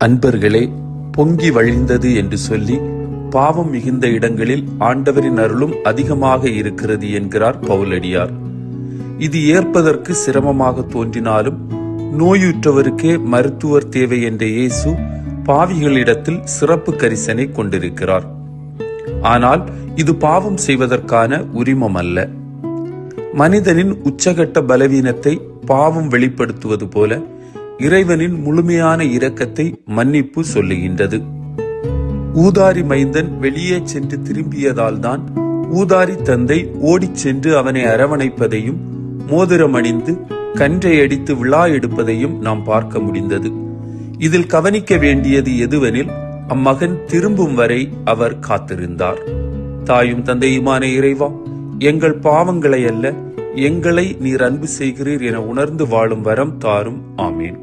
அன்பர்களே, பொங்கி வழிந்தது என்று சொல்லி பாவம் மிகுந்த இடங்களில் ஆண்டவரின் அருளும் அதிகமாக இருக்கிறது என்கிறார் பவுலடியார். இது ஏற்பதற்கு சிரமமாக தோன்றினாலும் நோயுற்றவருக்கே மருத்துவர் தேவை என்ற இயேசு பாவிகளிடத்தில் சிறப்பு கரிசனை கொண்டிருக்கிறார். ஆனால் இது பாவம் செய்வதற்கான உரிமம் அல்ல. மனிதனின் உச்சகட்ட பலவீனத்தை பாவம் வெளிப்படுத்துவது போல இறைவனின் முழுமையான இரக்கத்தை மன்னிப்பு சொல்லுகின்றது. ஊதாரி மைந்தன் வெளியே சென்று திரும்பியதால் தான் ஊதாரி தந்தை ஓடிச் சென்று அவனை அரவணைப்பதையும் மோதிரம் அணிந்து கன்றை அடித்து விழா எடுப்பதையும் நாம் பார்க்க முடிந்தது. இதில் கவனிக்க வேண்டியது எதுவெனில், அம்மகன் திரும்பும் வரை அவர் காத்திருந்தார். தாயும் தந்தையுமான இறைவா, எங்கள் பாவங்களை அல்ல, எங்களை நீர் அன்பு செய்கிறீர் என உணர்ந்து வாழும் வரம் தாரும். ஆமீன்.